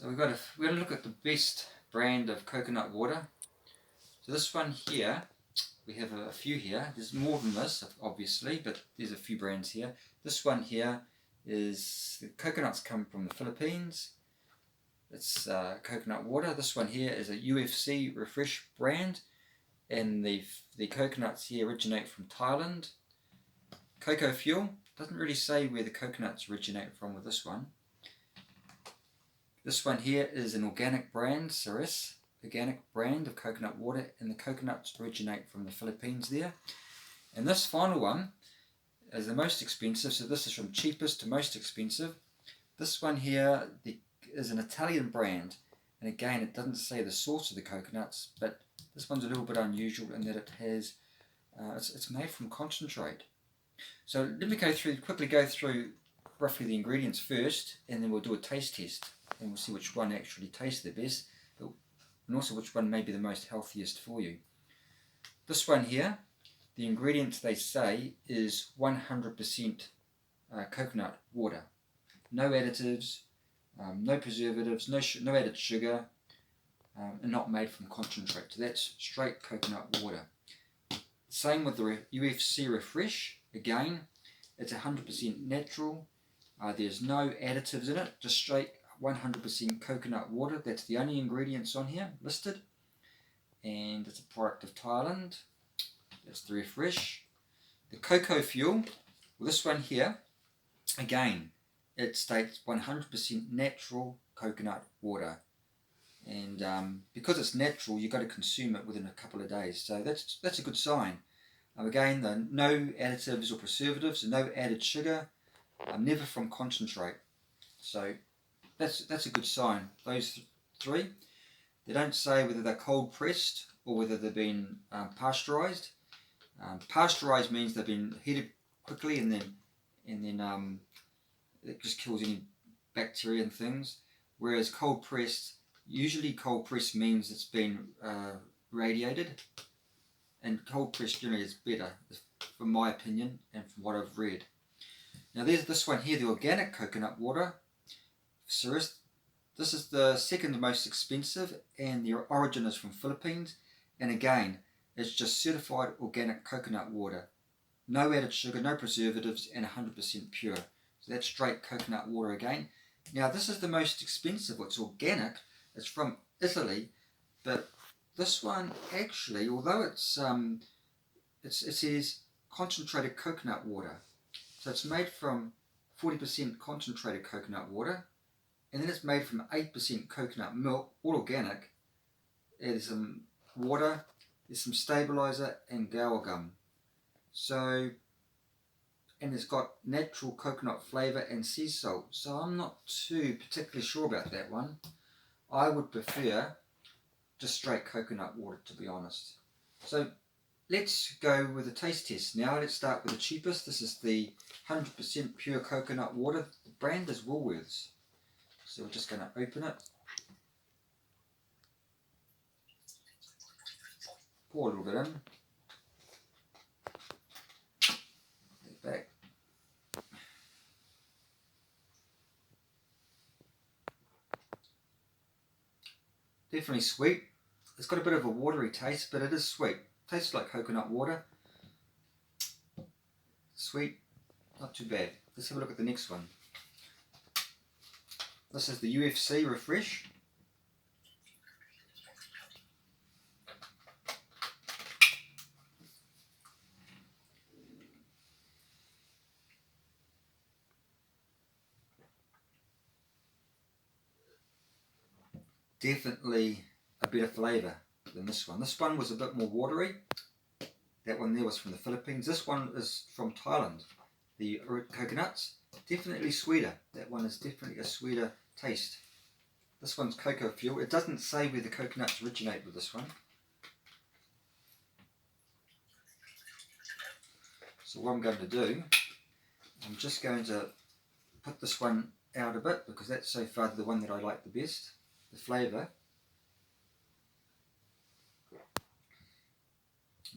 So we're going to look at the best brand of coconut water. So this one here, we have a few here. There's more than this, obviously, but there's a few brands here. This one here is, the coconuts come from the Philippines. It's coconut water. This one here is a UFC Refresh brand, and the coconuts here originate from Thailand. Cocoa fuel, doesn't really say where the coconuts originate from with this one. This one here is an organic brand, Ceres, organic brand of coconut water, and the coconuts originate from the Philippines there. And this final one is the most expensive, so this is from cheapest to most expensive. This one here is an Italian brand, and again it doesn't say the source of the coconuts, but this one's a little bit unusual in that it has, it's made from concentrate. So let me quickly go through roughly the ingredients first, and then we'll do a taste test, and we'll see which one actually tastes the best, and also which one may be the most healthiest for you. This one here, the ingredients they say is 100% coconut water. No additives, no preservatives, no added sugar, and not made from concentrate. So that's straight coconut water. Same with the UFC Refresh. Again, it's 100% natural. There's no additives in it, just straight 100% coconut water. That's the only ingredients on here listed. And it's a product of Thailand. That's the Refresh. The cocoa fuel, well, this one here, again, it states 100% natural coconut water. And because it's natural, you've got to consume it within a couple of days. So that's a good sign. Again, no additives or preservatives, no added sugar, never from concentrate. So that's a good sign. Those three, they don't say whether they're cold pressed or whether they've been pasteurized. Pasteurized means they've been heated quickly, and then it just kills any bacteria and things. Whereas cold pressed, usually cold pressed means it's been radiated, and cold pressed generally is better, from my opinion and from what I've read. Now there's this one here, the organic coconut water. Ceres. This is the second most expensive, and the origin is from Philippines, and again it's just certified organic coconut water. No added sugar, no preservatives, and 100% pure. So that's straight coconut water again. Now this is the most expensive. It's organic. It's from Italy, but this one actually, although it says concentrated coconut water, so it's made from 40% concentrated coconut water, and then it's made from 8% coconut milk, all organic. There's some water, there's some stabilizer, and guar gum. So, and it's got natural coconut flavour and sea salt. So I'm not too particularly sure about that one. I would prefer just straight coconut water, to be honest. So let's go with a taste test now. Let's start with the cheapest. This is the 100% pure coconut water. The brand is Woolworths. So we're just going to open it. Pour a little bit in. Get back. Definitely sweet. It's got a bit of a watery taste, but it is sweet. Tastes like coconut water. Sweet, not too bad. Let's have a look at the next one. This is the UFC Refresh. Definitely a better flavour than this one. This one was a bit more watery. That one there was from the Philippines. This one is from Thailand. The coconuts, definitely sweeter. That one is definitely a sweeter taste. This one's cocoa fuel. It doesn't say where the coconuts originate with this one. So what I'm going to do, I'm just going to put this one out a bit, because that's so far the one that I like the best, the flavour.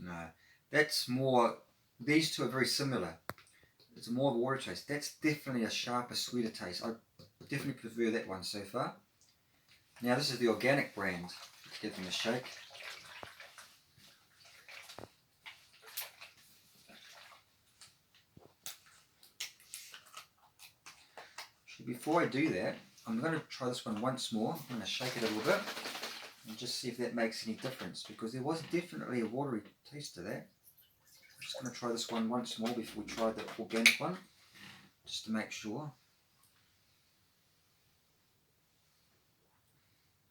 No, that's more, these two are very similar. It's more of a water taste. That's definitely a sharper, sweeter taste. I definitely prefer that one so far. Now this is the organic brand. Let's give them a shake. Before I do that, I'm going to try this one once more. I'm going to shake it a little bit and just see if that makes any difference, because there was definitely a watery taste to that. I'm just going to try this one once more before we try the organic one, just to make sure.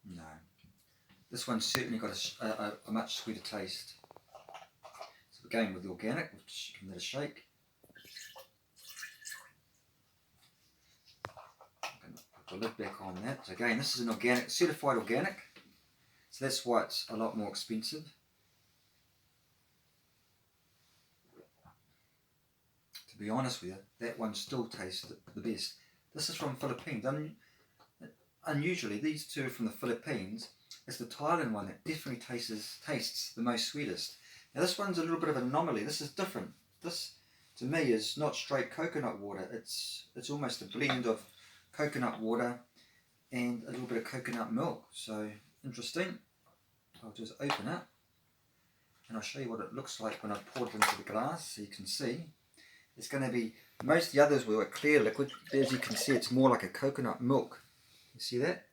No. This one's certainly got a much sweeter taste. So we're going with the organic, we'll just give that a shake. Put the lid back on that. So again, this is an organic, certified organic. So that's why it's a lot more expensive. To be honest with you, that one still tastes the best. This is from Philippines. Unusually, these two are from the Philippines. It's the Thailand one that definitely tastes the most sweetest. Now this one's a little bit of an anomaly. This is different. This, to me, is not straight coconut water. It's almost a blend of coconut water and a little bit of coconut milk. So interesting. I'll just open it and I'll show you what it looks like when I pour it into the glass, so you can see. It's going to be, most of the others were a clear liquid. As you can see, it's more like a coconut milk. You see that?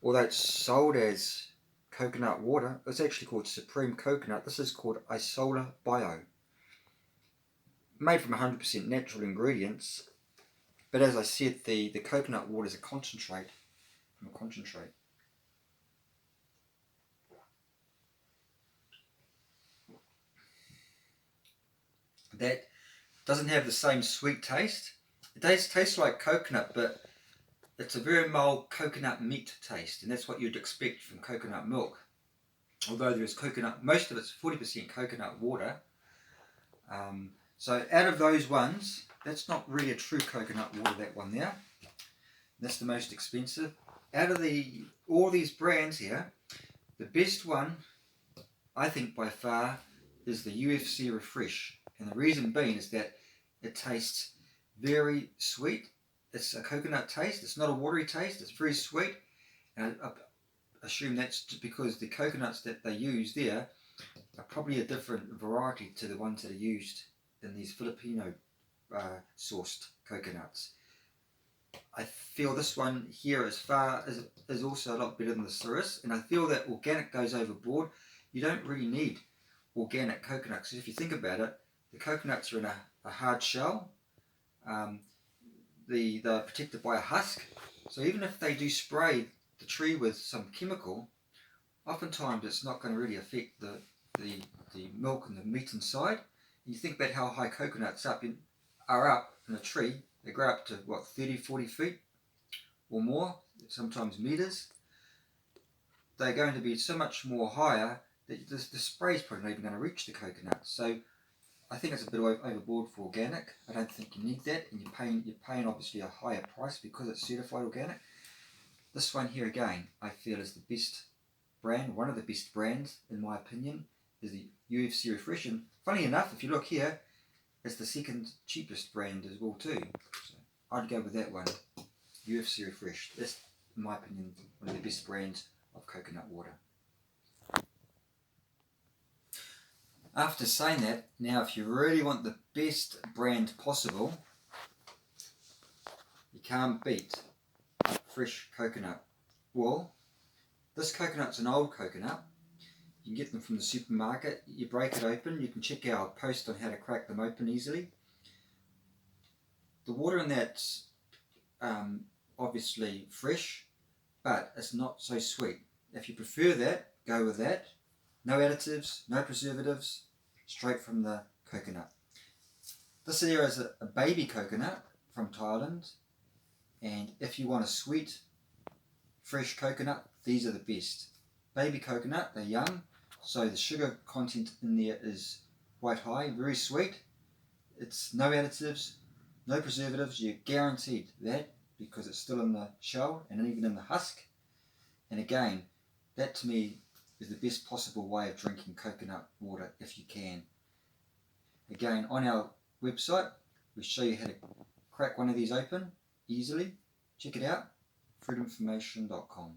Although it's sold as coconut water, it's actually called Supreme Coconut. This is called Isola Bio. Made from 100% natural ingredients. But as I said, the coconut water is a concentrate from a concentrate. That doesn't have the same sweet taste. It tastes like coconut, but it's a very mild coconut meat taste, and that's what you'd expect from coconut milk. Although there is coconut, most of it's 40% coconut water. So out of those ones, that's not really a true coconut water, that one there. That's the most expensive. Out of all these brands here, the best one, I think by far, is the UFC Refresh. And the reason being is that it tastes very sweet. It's a coconut taste. It's not a watery taste. It's very sweet. And I assume that's because the coconuts that they use there are probably a different variety to the ones that are used in these Filipino sourced coconuts. I feel this one here is also a lot better than the Cirrus, and I feel that organic goes overboard. You don't really need organic coconuts, because if you think about it, the coconuts are in a hard shell. They're protected by a husk, so even if they do spray the tree with some chemical, oftentimes it's not going to really affect the milk and the meat inside. You think about how high coconuts are up in a tree. They grow up to, what, 30, 40 feet or more, sometimes meters. They're going to be so much more higher that the spray is probably not even going to reach the coconut. So I think it's a bit overboard for organic. I don't think you need that, and you're paying obviously a higher price because it's certified organic. This one here again, I feel is the best brand, one of the best brands in my opinion, is the UFC Refresh. And funny enough, if you look here, it's the second cheapest brand as well too. So I'd go with that one, UFC Refresh. That's, in my opinion, one of the best brands of coconut water. After saying that, now if you really want the best brand possible, you can't beat fresh coconut. Well, this coconut's an old coconut. You can get them from the supermarket. You break it open. You can check our post on how to crack them open easily. The water in that's obviously fresh, but it's not so sweet. If you prefer that, go with that. No additives, no preservatives, straight from the coconut. This here is a baby coconut from Thailand, and if you want a sweet, fresh coconut, these are the best. Baby coconut, they're young, so the sugar content in there is quite high, very sweet. It's no additives, no preservatives, you're guaranteed that because it's still in the shell and even in the husk. And again, that to me is the best possible way of drinking coconut water if you can. Again, on our website, we show you how to crack one of these open easily. Check it out, freedominformation.com.